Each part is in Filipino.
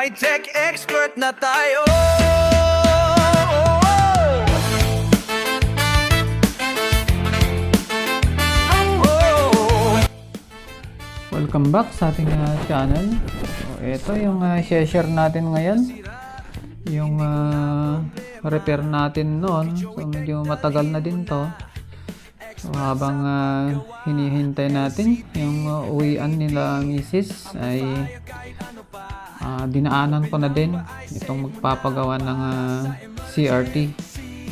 high-tech expert na tayo. Welcome back sa ating channel. So, ito yung share natin ngayon. Yung repair natin noon. So medyo matagal na din to. So habang hinihintay natin yung uwian nila misis ay dinaanan ko na din itong magpapagawa ng CRT.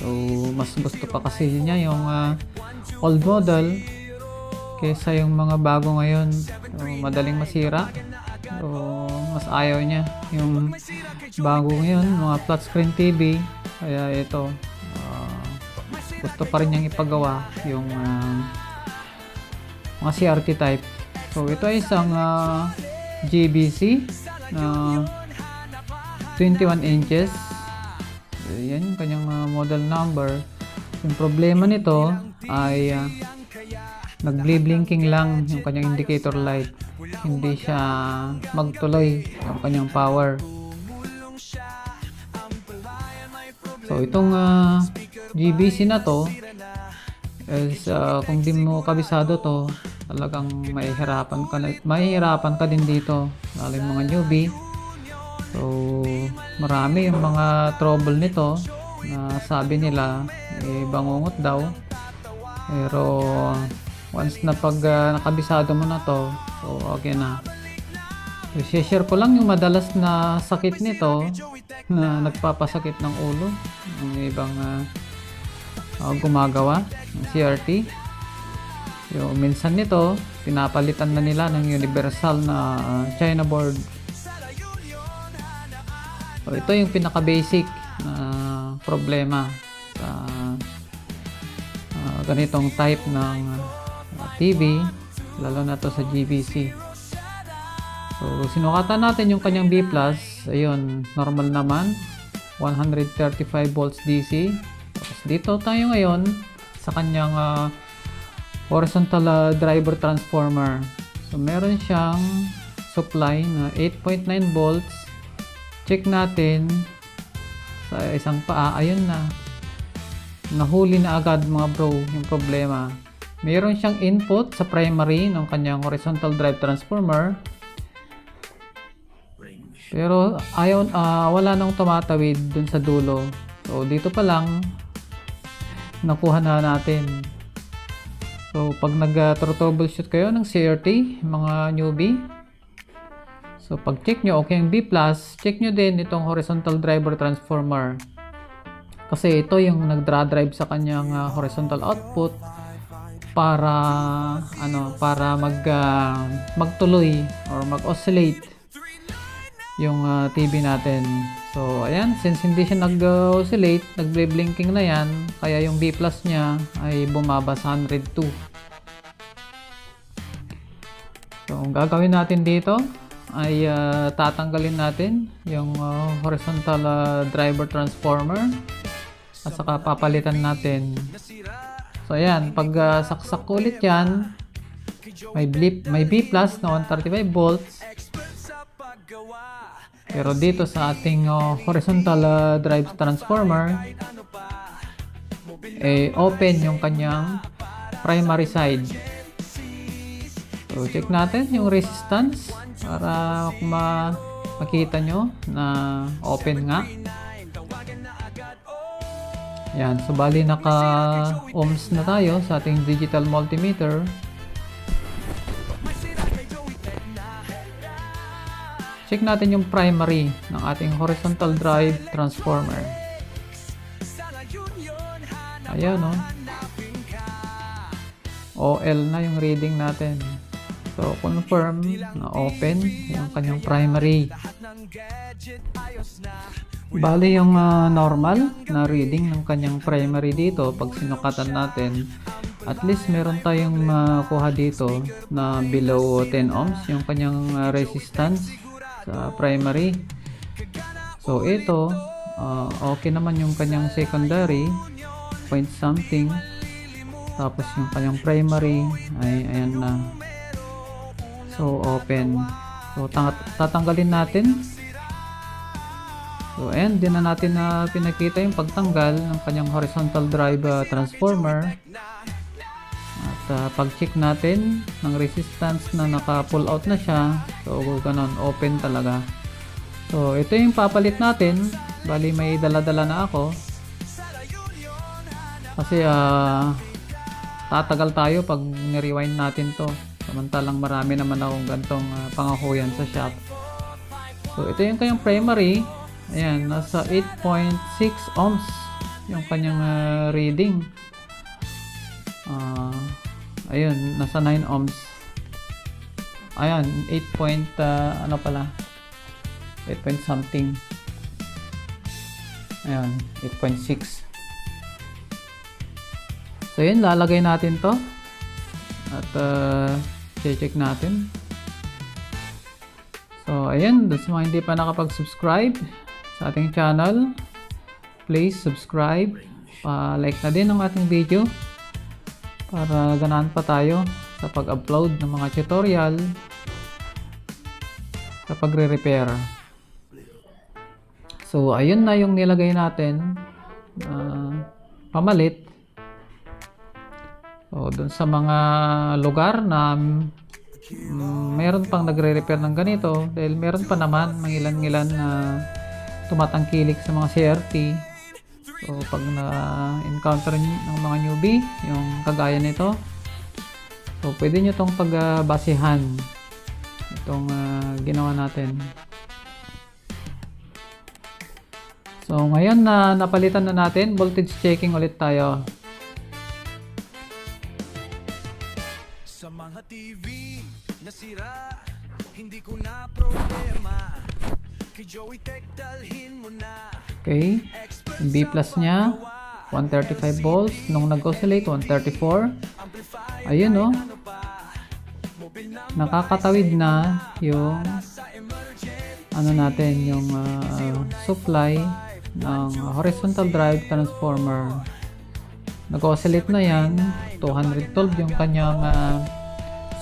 So mas gusto pa kasi niya yung old model kaysa yung mga bago ngayon. So, madaling masira. So, mas ayaw niya yung bago ngayon, mga flat screen TV. Kaya ito, gusto pa rin niyang ipagawa yung mga CRT type. So, ito ay isang GBC na 21 inches. So, yan yung kanyang model number. Yung problema nito ay nag-blinking lang yung kanyang indicator light, hindi siya magtuloy yung kanyang power. So itong GBC na to is kung di mo kabisado to, talagang mahihirapan ka din dito, lalo yung mga newbie. So marami yung mga trouble nito na sabi nila bangungot daw, pero once na pag nakabisado mo na to, so okay na. So, share ko lang yung madalas na sakit nito na nagpapasakit ng ulo ng ibang gumagawa ng CRT. So, minsan nito pinapalitan na nila ng universal na China board. So, ito yung pinaka basic na problema sa ganitong type ng TV, lalo na to sa GBC. So sinukatan natin yung kanyang B+, ayun, normal naman, 135 volts DC. Tapos dito tayo ngayon sa kanyang horizontal driver transformer. So meron siyang supply na 8.9 volts. Check natin sa isang paa, ayun na, nahuli na agad mga bro yung problema. Mayroon siyang input sa primary ng kanyang horizontal drive transformer, pero wala nang tumatawid dun sa dulo. So dito pa lang nakuha na natin. So pag nag-troubleshoot kayo ng CRT, mga newbie, so pag check nyo okay yung B+, check nyo din itong horizontal driver transformer, kasi ito yung nagdra-drive sa kanyang horizontal output para magtuloy or mag-oscillate yung TV natin. So ayan, since hindi siya nag-oscillate, nag-blinking na yan, kaya yung B+ niya ay bumaba sa 102. So ang gagawin natin dito ay tatanggalin natin yung horizontal driver transformer at saka papalitan natin. So ayan, pag saksak ko ulit yan, may B+ na 135 volts. Pero dito sa ating horizontal drive transformer, open yung kanyang primary side. So check natin yung resistance para makita nyo na open nga. Yan, so bali naka ohms na tayo sa ating digital multimeter. Check natin yung primary ng ating horizontal drive transformer. Ayan, no? OL na yung reading natin. So confirm na open yung kanyang primary. Bali yung normal na reading ng kanyang primary dito, pag sinukatan natin, at least meron tayong makuha dito na below 10 ohms yung kanyang resistance sa primary. So ito, okay naman yung kanyang secondary, point something. Tapos yung kanyang primary ay ayan na. So open. So tatanggalin natin So ayan, din na natin na pinakita yung pagtanggal ng kanyang horizontal drive transformer. At pag-check natin ng resistance na naka-pull out na siya. So ganun, open talaga. So ito yung papalit natin. Bali may dala-dala na ako. Kasi tatagal tayo pag ni-rewind natin to. Samantalang marami naman akong gantong pangahuyan sa shop. So ito yung kanyang primary. Ayan, nasa 8.6 ohms yung kanyang reading. Ayun, nasa 9 ohms. Ayan, 8 point something. Ayan, 8.6. So yun, lalagay natin to. At check natin. So ayan, dun sa mga hindi pa nakapag-subscribe sa ating channel, please subscribe. Like na din ang ating video para ganahan pa tayo sa pag-upload ng mga tutorial sa pagre-repair. So ayun na yung nilagay natin pamalit. So dun sa mga lugar na meron pang nagre-repair ng ganito, dahil meron pa naman mga ilan-ilan na tumatangkilik sa mga CRT. So pag na-encounter ng mga newbie yung kagaya nito, so pwede nyo itong pagbasihan itong ginawa natin. So ngayon na napalitan na natin, voltage checking ulit tayo. Sa mga TV nasira, hindi ko na problema. Kay Joey Tech dalhin mo na. Okay, yung B plus nya 135 volts, nung nag-oscillate 134. Ayun oh, nakakatawid na yung ano natin, yung supply ng horizontal drive transformer. Nag-oscillate na yan, 212 yung kanyang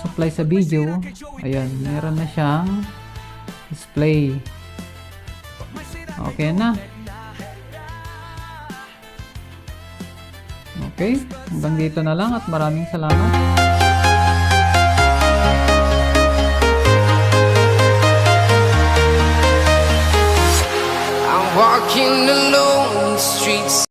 supply sa video. Ayan, meron na siyang display. Okay na. Okay, hanggang dito na lang at maraming salamat. I'm walking alone the streets.